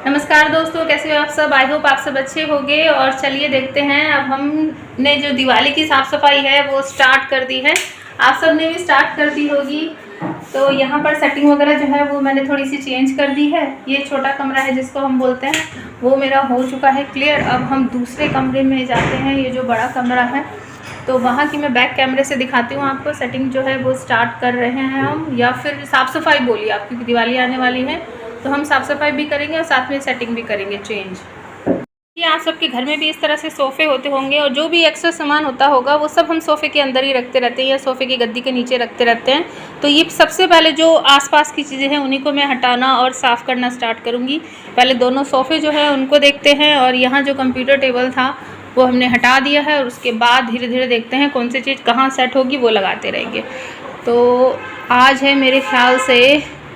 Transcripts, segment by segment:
नमस्कार दोस्तों, कैसे हो आप सब। आई होप आप सब अच्छे होंगे। और चलिए देखते हैं, अब हमने जो दिवाली की साफ़ सफाई है वो स्टार्ट कर दी है। आप सब ने भी स्टार्ट कर दी होगी। तो यहाँ पर सेटिंग वगैरह जो है वो मैंने थोड़ी सी चेंज कर दी है। ये छोटा कमरा है जिसको हम बोलते हैं, वो मेरा हो चुका है क्लियर। अब हम दूसरे कमरे में जाते हैं, ये जो बड़ा कमरा है, तो वहाँ की मैं बैक कैमरे से दिखाती हूँ आपको। सेटिंग जो है वो स्टार्ट कर रहे हैं हम, या फिर साफ़ सफाई बोलिए आप, क्योंकि दिवाली आने वाली है तो हम साफ़ सफाई भी करेंगे और साथ में सेटिंग भी करेंगे चेंज। ये आप सबके घर में भी इस तरह से सोफ़े होते होंगे, और जो भी एक्स्ट्रा सामान होता होगा वो सब हम सोफ़े के अंदर ही रखते रहते हैं या सोफ़े की गद्दी के नीचे रखते रहते हैं। तो ये सबसे पहले जो आसपास की चीज़ें हैं उन्हीं को मैं हटाना और साफ़ करना स्टार्ट करूँगी। पहले दोनों सोफ़े जो है उनको देखते हैं, और यहाँ जो कंप्यूटर टेबल था वो हमने हटा दिया है, और उसके बाद धीरे धीरे देखते हैं कौन सी चीज़ कहाँ सेट होगी, वो लगाते रहेंगे। तो आज है मेरे ख्याल से,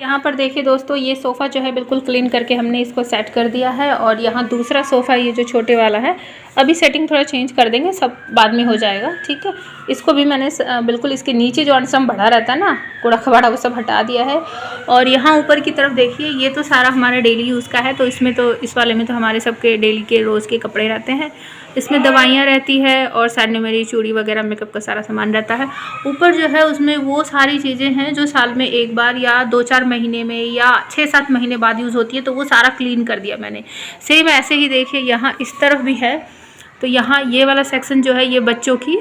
यहाँ पर देखिए दोस्तों, ये सोफ़ा जो है बिल्कुल क्लीन करके हमने इसको सेट कर दिया है। और यहाँ दूसरा सोफ़ा, ये जो छोटे वाला है, अभी सेटिंग थोड़ा चेंज कर देंगे, सब बाद में हो जाएगा, ठीक है। इसको भी मैंने बिल्कुल इसके नीचे जो अनसम बढ़ा रहता है ना, कूड़ा कबाड़ा, वो सब हटा दिया है। और यहाँ ऊपर की तरफ देखिए, ये तो सारा हमारा डेली यूज़ का है, तो इसमें तो, इस वाले में तो हमारे सबके डेली के रोज़ के कपड़े रहते हैं। इसमें दवाइयाँ रहती है और साइड में मेरी चूड़ी वगैरह, मेकअप का सारा सामान रहता है। ऊपर जो है उसमें वो सारी चीज़ें हैं जो साल में एक बार या 2-4 महीने में या 6-7 महीने बाद यूज़ होती है, तो वो सारा क्लीन कर दिया मैंने। सेम ऐसे ही देखिए यहाँ इस तरफ भी है। तो यहाँ ये वाला सेक्शन जो है ये बच्चों की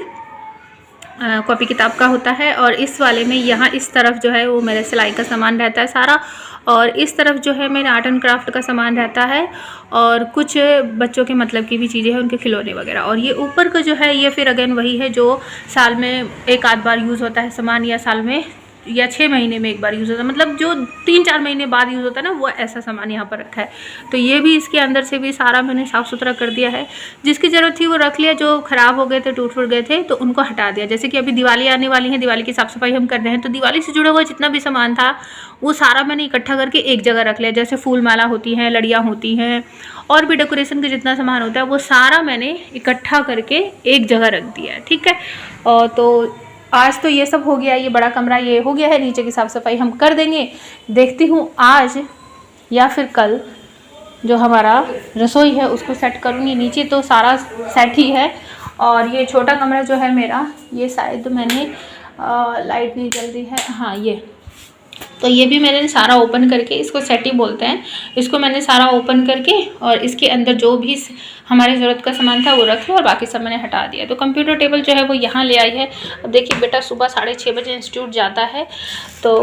कॉपी किताब का होता है, और इस वाले में यहाँ इस तरफ जो है वो मेरे सिलाई का सामान रहता है सारा, और इस तरफ जो है मेरा आर्ट एंड क्राफ्ट का सामान रहता है, और कुछ बच्चों के मतलब की भी चीज़ें हैं, उनके खिलौने वगैरह। और ये ऊपर का जो है ये फिर अगेन वही है जो साल में एक आध बार यूज़ होता है सामान, या साल में या 6 महीने में एक बार यूज़ होता है, मतलब जो 3-4 महीने बाद यूज़ होता है ना, वो ऐसा सामान यहाँ पर रखा है। तो ये भी इसके अंदर से भी सारा मैंने साफ़ सुथरा कर दिया है। जिसकी ज़रूरत थी वो रख लिया, जो ख़राब हो गए थे, टूट फूट गए थे, तो उनको हटा दिया। जैसे कि अभी दिवाली आने वाली है, दिवाली की साफ़ सफाई हम कर रहे हैं, तो दिवाली से जुड़ा हुआ जितना भी सामान था वो सारा मैंने इकट्ठा करके एक जगह रख लिया। जैसे फूल माला होती हैं, लड़ियाँ होती हैं, और भी डेकोरेशन का जितना सामान होता है वो सारा मैंने इकट्ठा करके एक जगह रख दिया है, ठीक है। और तो आज तो ये सब हो गया, ये बड़ा कमरा ये हो गया है, नीचे की साफ़ सफाई हम कर देंगे। देखती हूँ आज या फिर कल जो हमारा रसोई है उसको सेट करूँगी। नीचे तो सारा सेट ही है, और ये छोटा कमरा जो है मेरा, ये शायद मैंने लाइट नहीं जल रही है, हाँ ये, तो ये भी मैंने सारा ओपन करके, इसको सेट ही बोलते हैं, इसको मैंने सारा ओपन करके और इसके अंदर जो भी हमारी ज़रूरत का सामान था वो रख लिया, और बाकी सब मैंने हटा दिया। तो कंप्यूटर टेबल जो है वो यहाँ ले आई है। अब देखिए बेटा सुबह 6:30 बजे इंस्टीट्यूट जाता है, तो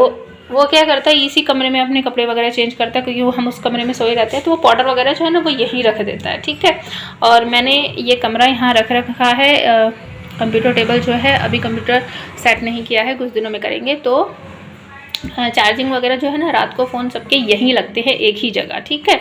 वो क्या करता है, इसी कमरे में अपने कपड़े वगैरह चेंज करता है, क्योंकि वो हम उस कमरे में सोए रहते हैं, तो वो पाउडर वगैरह जो है ना वो यहीं रख देता है, ठीक है। और मैंने ये कमरा यहाँ रख रखा है। कंप्यूटर टेबल जो है अभी कंप्यूटर सेट नहीं किया है, कुछ दिनों में करेंगे। तो चार्जिंग वगैरह जो है ना, रात को फ़ोन सबके यहीं लगते हैं, एक ही जगह, ठीक है।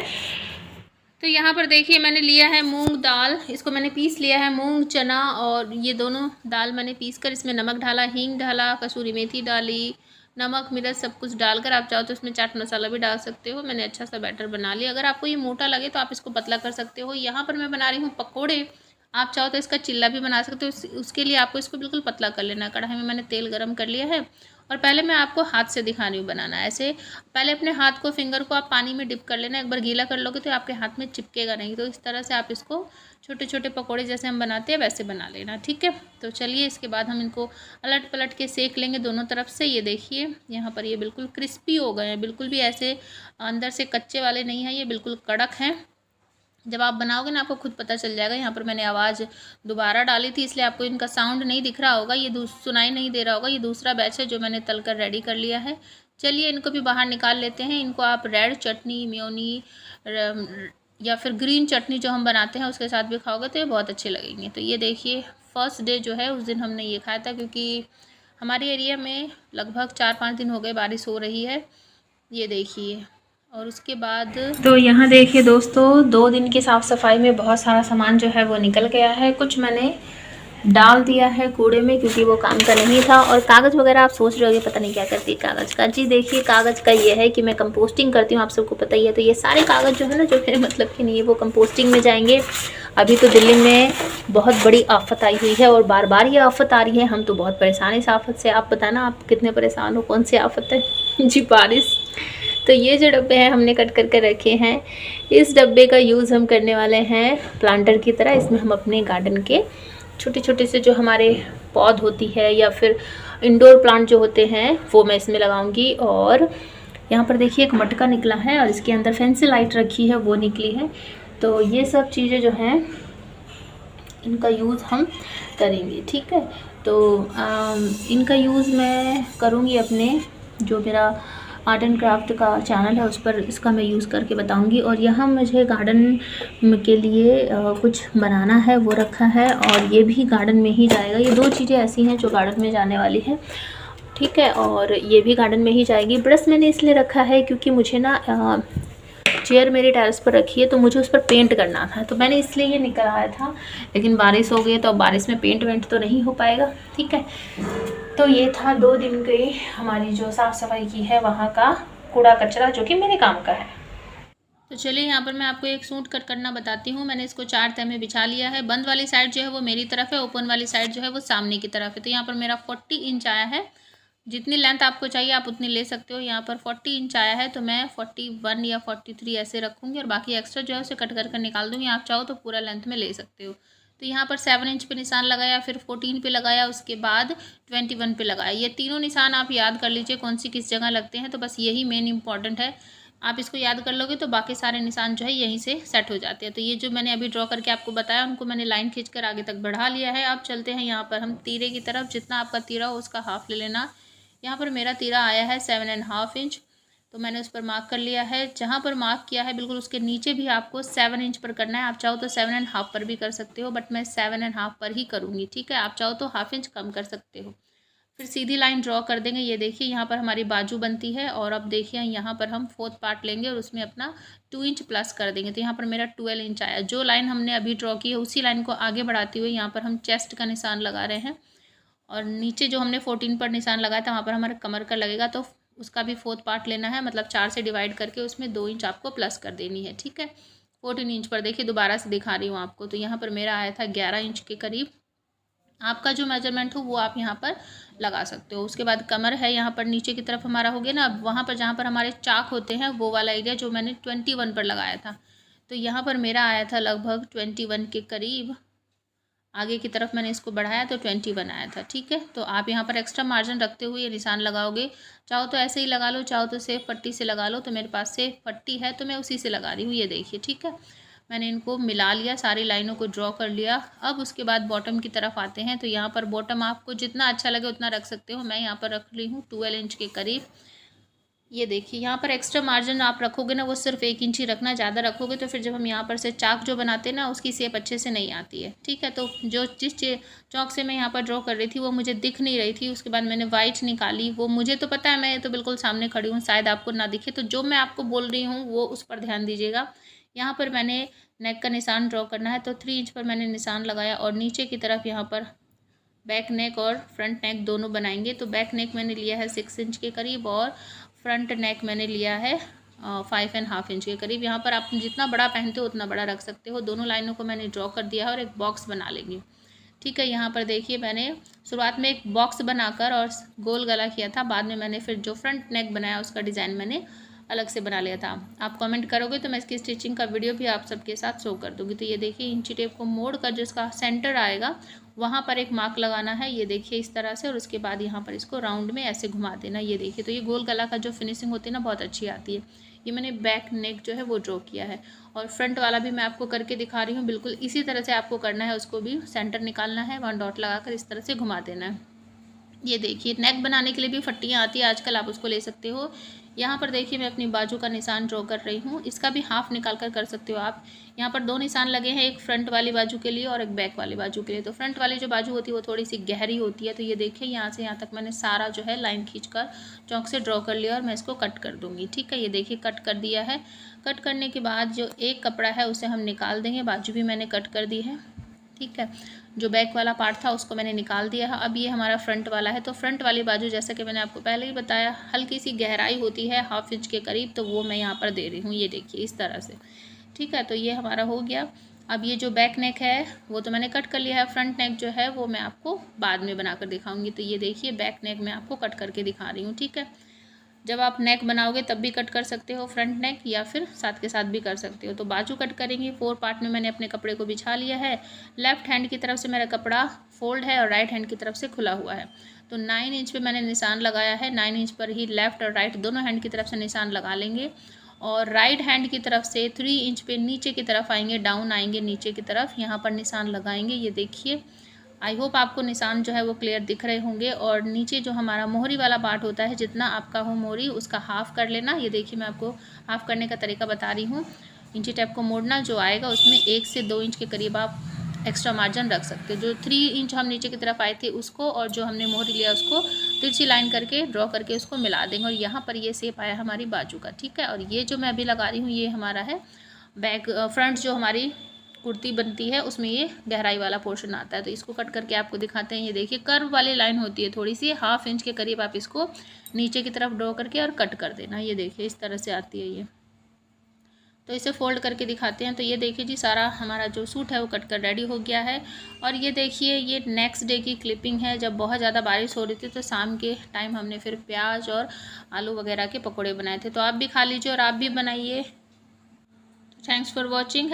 तो यहाँ पर देखिए मैंने लिया है मूंग दाल, इसको मैंने पीस लिया है, मूंग चना, और ये दोनों दाल मैंने पीस कर इसमें नमक डाला, हींग डाला, कसूरी मेथी डाली, नमक मिर्च सब कुछ डालकर, आप चाहो तो इसमें चाट मसाला भी डाल सकते हो। मैंने अच्छा सा बैटर बना लिया। अगर आपको ये मोटा लगे तो आप इसको पतला कर सकते हो। यहाँ पर मैं बना रही हूँ पकोड़े, आप चाहो तो इसका चिल्ला भी बना सकते हो। उसके लिए आपको इसको बिल्कुल पतला कर लेना है। कढ़ाई में मैंने तेल गरम कर लिया है, और पहले मैं आपको हाथ से दिखा रही हूँ बनाना। ऐसे पहले अपने हाथ को, फिंगर को आप पानी में डिप कर लेना। एक बार गीला कर लोगे तो आपके हाथ में चिपकेगा नहीं। तो इस तरह से आप इसको छोटे छोटे पकोड़े जैसे हम बनाते हैं वैसे बना लेना, ठीक है। तो चलिए इसके बाद हम इनको अलट पलट के सेक लेंगे दोनों तरफ से। ये देखिए यहाँ पर ये बिल्कुल क्रिस्पी हो गए हैं, बिल्कुल भी ऐसे अंदर से कच्चे वाले नहीं हैं, ये बिल्कुल कड़क हैं। जब आप बनाओगे ना आपको खुद पता चल जाएगा। यहाँ पर मैंने आवाज़ दोबारा डाली थी, इसलिए आपको इनका साउंड नहीं दिख रहा होगा, ये सुनाई नहीं दे रहा होगा। ये दूसरा बैच है जो मैंने तल कर रेडी कर लिया है। चलिए इनको भी बाहर निकाल लेते हैं। इनको आप रेड चटनी, मेयोनी या फिर ग्रीन चटनी जो हम बनाते हैं उसके साथ भी खाओगे तो ये बहुत अच्छे लगेंगे। तो ये देखिए फर्स्ट डे जो है उस दिन हमने ये खाया था, क्योंकि हमारे एरिया में लगभग 4-5 दिन हो गए बारिश हो रही है। ये देखिए, और उसके बाद तो यहाँ देखिए दोस्तों, 2 दिन की साफ़ सफाई में बहुत सारा सामान जो है वो निकल गया है। कुछ मैंने डाल दिया है कूड़े में क्योंकि वो काम का नहीं था। और कागज़ वगैरह आप सोच रहे होगे पता नहीं क्या करती है कागज़ का। जी देखिए, कागज़ का ये है कि मैं कंपोस्टिंग करती हूँ, आप सबको पता ही है। तो ये सारे कागज़ जो है ना, जो मेरे मतलब के नहीं है, वो कंपोस्टिंग में जाएंगे। अभी तो दिल्ली में बहुत बड़ी आफत आई हुई है, और बार बार ये आफत आ रही है। हम तो बहुत परेशान हैं इस आफत से। आप बताना आप कितने परेशान हो, कौन सी आफत है। जी बारिश। तो ये जो डब्बे हैं हमने कट करके रखे हैं। इस डब्बे का यूज़ हम करने वाले हैं प्लांटर की तरह। इसमें हम अपने गार्डन के छोटे छोटे से जो हमारे पौध होती है या फिर इंडोर प्लांट जो होते हैं वो मैं इसमें लगाऊंगी। और यहाँ पर देखिए एक मटका निकला है और इसके अंदर फैंसी लाइट रखी है वो निकली है। तो ये सब चीज़ें जो हैं इनका यूज़ हम करेंगे, ठीक है। तो इनका यूज़ मैं करूँगी अपने जो मेरा आर्ट एंड क्राफ्ट का चैनल है उस पर इसका मैं यूज़ करके बताऊंगी। और यहाँ मुझे गार्डन के लिए कुछ बनाना है वो रखा है और ये भी गार्डन में ही जाएगा। ये दो चीज़ें ऐसी हैं जो गार्डन में जाने वाली है, ठीक है। और ये भी गार्डन में ही जाएगी। ब्रश मैंने इसलिए रखा है क्योंकि मुझे ना चेयर मेरी टेरेस पर रखी है तो मुझे उस पर पेंट करना था, तो मैंने इसलिए ये निकल आया था। लेकिन बारिश हो गई तो अब बारिश में पेंट वेंट तो नहीं हो पाएगा, ठीक है। तो ये था 2 दिन की हमारी जो साफ़ सफाई की है वहाँ का कूड़ा कचरा जो कि मेरे काम का है। तो चलिए यहाँ पर मैं आपको एक सूट कट करना बताती हूँ। मैंने इसको 4 तह में बिछा लिया है। बंद वाली साइड जो है वो मेरी तरफ है, ओपन वाली साइड जो है वो सामने की तरफ है। तो यहाँ पर मेरा 40 इंच आया है। जितनी लेंथ आपको चाहिए आप उतनी ले सकते हो। यहाँ पर 40 इंच आया है तो मैं 41 या 43 ऐसे रखूँगी और बाकी एक्स्ट्रा जो है उसे कट कर निकाल दूँगी। आप चाहो तो पूरा लेंथ में ले सकते हो। तो यहाँ पर 7 इंच पे निशान लगाया, फिर 14 पे लगाया, उसके बाद 21 पे लगाया। ये तीनों निशान आप याद कर लीजिए कौन सी किस जगह लगते हैं। तो बस यही मेन इंपॉर्टेंट है, आप इसको याद कर लोगे तो बाकी सारे निशान जो है यहीं से सेट हो जाते हैं। तो ये जो मैंने अभी ड्रॉ करके आपको बताया उनको मैंने लाइन खींचकर आगे तक बढ़ा लिया है। अब चलते हैं यहाँ पर हम तीरे की तरफ। जितना आपका तीरा हो उसका हाफ ले लेना। यहाँ पर मेरा तीरा आया है 7.5 इंच, तो मैंने उस पर मार्क कर लिया है। जहाँ पर मार्क किया है बिल्कुल उसके नीचे भी आपको 7 इंच पर करना है। आप चाहो तो 7.5 पर भी कर सकते हो, बट मैं 7.5 पर ही करूँगी, ठीक है। आप चाहो तो हाफ इंच कम कर सकते हो। फिर सीधी लाइन ड्रॉ कर देंगे। ये देखिए यहाँ पर हमारी बाजू बनती है और अब देखिए यहाँ पर हम 4th पार्ट लेंगे और उसमें अपना 2 इंच प्लस कर देंगे। तो यहाँ पर मेरा 12 इंच आया। जो लाइन हमने अभी ड्रॉ की है उसी लाइन को आगे बढ़ाते हुए यहाँ पर हम चेस्ट का निशान लगा रहे हैं और नीचे जो हमने 14 पर निशान लगाया था वहाँ पर हमारे कमर का लगेगा, तो उसका भी 4th पार्ट लेना है। मतलब 4 से डिवाइड करके उसमें 2 इंच आपको प्लस कर देनी है, ठीक है। 14 इंच पर देखिए दोबारा से दिखा रही हूँ आपको। तो यहाँ पर मेरा आया था 11 इंच के करीब। आपका जो मेजरमेंट हो वो आप यहाँ पर लगा सकते हो। उसके बाद कमर है यहाँ पर नीचे की तरफ हमारा हो गया ना। अब वहाँ पर जहाँ पर हमारे चाक होते हैं वो वाला एरिया जो मैंने 21 पर लगाया था, तो यहाँ पर मेरा आया था लगभग 21 के करीब। आगे की तरफ मैंने इसको बढ़ाया तो 21 आया था, ठीक है। तो आप यहाँ पर एक्स्ट्रा मार्जिन रखते हुए ये निशान लगाओगे। चाहो तो ऐसे ही लगा लो, चाहो तो सेफ पट्टी से लगा लो। तो मेरे पास सेफ पट्टी है तो मैं उसी से लगा रही हूँ। ये देखिए, ठीक है। मैंने इनको मिला लिया, सारी लाइनों को ड्रॉ कर लिया। अब उसके बाद बॉटम की तरफ आते हैं। तो यहाँ पर बॉटम आपको जितना अच्छा लगे उतना रख सकते हो। मैं यहाँ पर रख ली हूँ 12 इंच के करीब। ये देखिए यहाँ पर एक्स्ट्रा मार्जिन आप रखोगे ना वो सिर्फ 1 इंच ही रखना। ज़्यादा रखोगे तो फिर जब हम यहाँ पर से चाक जो बनाते हैं ना उसकी शेप अच्छे से नहीं आती है, ठीक है। तो जिस चौक से मैं यहाँ पर ड्रॉ कर रही थी वो मुझे दिख नहीं रही थी। उसके बाद मैंने वाइट निकाली। वो मुझे तो पता है, मैं तो बिल्कुल सामने खड़ी हूँ, शायद आपको ना दिखे। तो जो मैं आपको बोल रही हूँ वो उस पर ध्यान दीजिएगा। यहाँ पर मैंने नेक का निशान ड्रॉ करना है तो 3 इंच पर मैंने निशान लगाया और नीचे की तरफ यहाँ पर बैक नेक और फ्रंट नेक दोनों बनाएंगे। तो बैक नेक मैंने लिया है 6 इंच के करीब और फ्रंट नेक मैंने लिया है 5.5 इंच के करीब। यहाँ पर आप जितना बड़ा पहनते हो उतना बड़ा रख सकते हो। दोनों लाइनों को मैंने ड्रॉ कर दिया है और एक बॉक्स बना लेंगे, ठीक है। यहाँ पर देखिए मैंने शुरुआत में एक बॉक्स बनाकर और गोल गला किया था। बाद में मैंने फिर जो फ्रंट नेक बनाया उसका डिज़ाइन मैंने अलग से बना लिया था। आप कमेंट करोगे तो मैं इसकी स्टिचिंग का वीडियो भी आप सबके साथ शो कर दूँगी। तो ये देखिए इंची टेप को मोड़ कर जो इसका सेंटर आएगा वहाँ पर एक मार्क लगाना है। ये देखिए इस तरह से, और उसके बाद यहाँ पर इसको राउंड में ऐसे घुमा देना। ये देखिए तो ये गोल गला का जो फिनिशिंग होती है ना बहुत अच्छी आती है। ये मैंने बैक नेक जो है वो ड्रॉ किया है और फ्रंट वाला भी मैं आपको करके दिखा रही हूँ। बिल्कुल इसी तरह से आपको करना है। उसको भी सेंटर निकालना है, 1 डॉट लगाकर इस तरह से घुमा देना है। ये देखिए नेक बनाने के लिए भी फट्टियाँ आती है आजकल, आप उसको ले सकते हो। यहाँ पर देखिए मैं अपनी बाजू का निशान ड्रॉ कर रही हूँ। इसका भी हाफ निकाल कर सकते हो आप। यहाँ पर 2 निशान लगे हैं, एक फ्रंट वाली बाजू के लिए और एक बैक वाली बाजू के लिए। तो फ्रंट वाली जो बाजू होती है वो थोड़ी सी गहरी होती है। तो ये देखिए यहाँ से यहाँ तक मैंने सारा जो है लाइन खींचकर चौक से ड्रॉ कर लिया और मैं इसको कट कर दूँगी, ठीक है। ये देखिए कट कर दिया है। कट करने के बाद जो एक कपड़ा है उसे हम निकाल देंगे। बाजू भी मैंने कट कर दी है, ठीक है। जो बैक वाला पार्ट था उसको मैंने निकाल दिया है। अब ये हमारा फ्रंट वाला है। तो फ्रंट वाली बाजू जैसा कि मैंने आपको पहले ही बताया हल्की सी गहराई होती है 1/2 इंच के करीब, तो वो मैं यहाँ पर दे रही हूँ। ये देखिए इस तरह से, ठीक है। तो ये हमारा हो गया। अब ये जो बैक नेक है वो तो मैंने कट कर लिया है। फ्रंट नेक जो है वो मैं आपको बाद में बनाकर दिखाऊंगी। तो ये देखिए बैक नेक मैं आपको कट करके दिखा रही हूँ, ठीक है। जब आप नेक बनाओगे तब भी कट कर सकते हो फ्रंट नेक, या फिर साथ के साथ भी कर सकते हो। तो बाजू कट करेंगे। 4 पार्ट में मैंने अपने कपड़े को बिछा लिया है। लेफ्ट हैंड की तरफ से मेरा कपड़ा फोल्ड है और राइट हैंड की तरफ से खुला हुआ है। तो 9 इंच पे मैंने निशान लगाया है। 9 इंच पर ही लेफ़्ट और राइट दोनों हैंड की तरफ से निशान लगा लेंगे और राइट हैंड की तरफ से 3 इंच पे नीचे की तरफ आएंगे, डाउन आएंगे नीचे की तरफ, यहाँ पर निशान लगाएंगे। ये देखिए, आई होप आपको निशान जो है वो क्लियर दिख रहे होंगे। और नीचे जो हमारा मोहरी वाला पार्ट होता है, जितना आपका हो मोहरी उसका हाफ़ कर लेना। ये देखिए, मैं आपको हाफ़ करने का तरीका बता रही हूँ। इंची टेप को मोड़ना, जो आएगा उसमें 1 से 2 इंच के करीब आप एक्स्ट्रा मार्जिन रख सकते हो। जो 3 इंच हम नीचे की तरफ आए थे उसको, और जो हमने मोहरी लिया उसको तिरछी लाइन करके ड्रॉ करके उसको मिला देंगे। और यहाँ पर ये शेप आया हमारी बाजू का, ठीक है। और ये जो मैं अभी लगा रही हूँ ये हमारा है बैक फ्रंट, जो हमारी कुर्ती बनती है उसमें ये गहराई वाला पोर्शन आता है। तो इसको कट करके आपको दिखाते हैं। ये देखिए, कर्व वाली लाइन होती है थोड़ी सी, 1/2 इंच के करीब आप इसको नीचे की तरफ ड्रॉ करके और कट कर देना। ये देखिए, इस तरह से आती है ये। तो इसे फोल्ड करके दिखाते हैं। तो ये देखिए जी, सारा हमारा जो सूट है वो कट कर रेडी हो गया है। और ये देखिए, ये नेक्स्ट डे की क्लिपिंग है। जब बहुत ज़्यादा बारिश हो रही थी तो शाम के टाइम हमने फिर प्याज और आलू वगैरह के पकौड़े बनाए थे। तो आप भी खा लीजिए और आप भी बनाइए। Thanks for watching.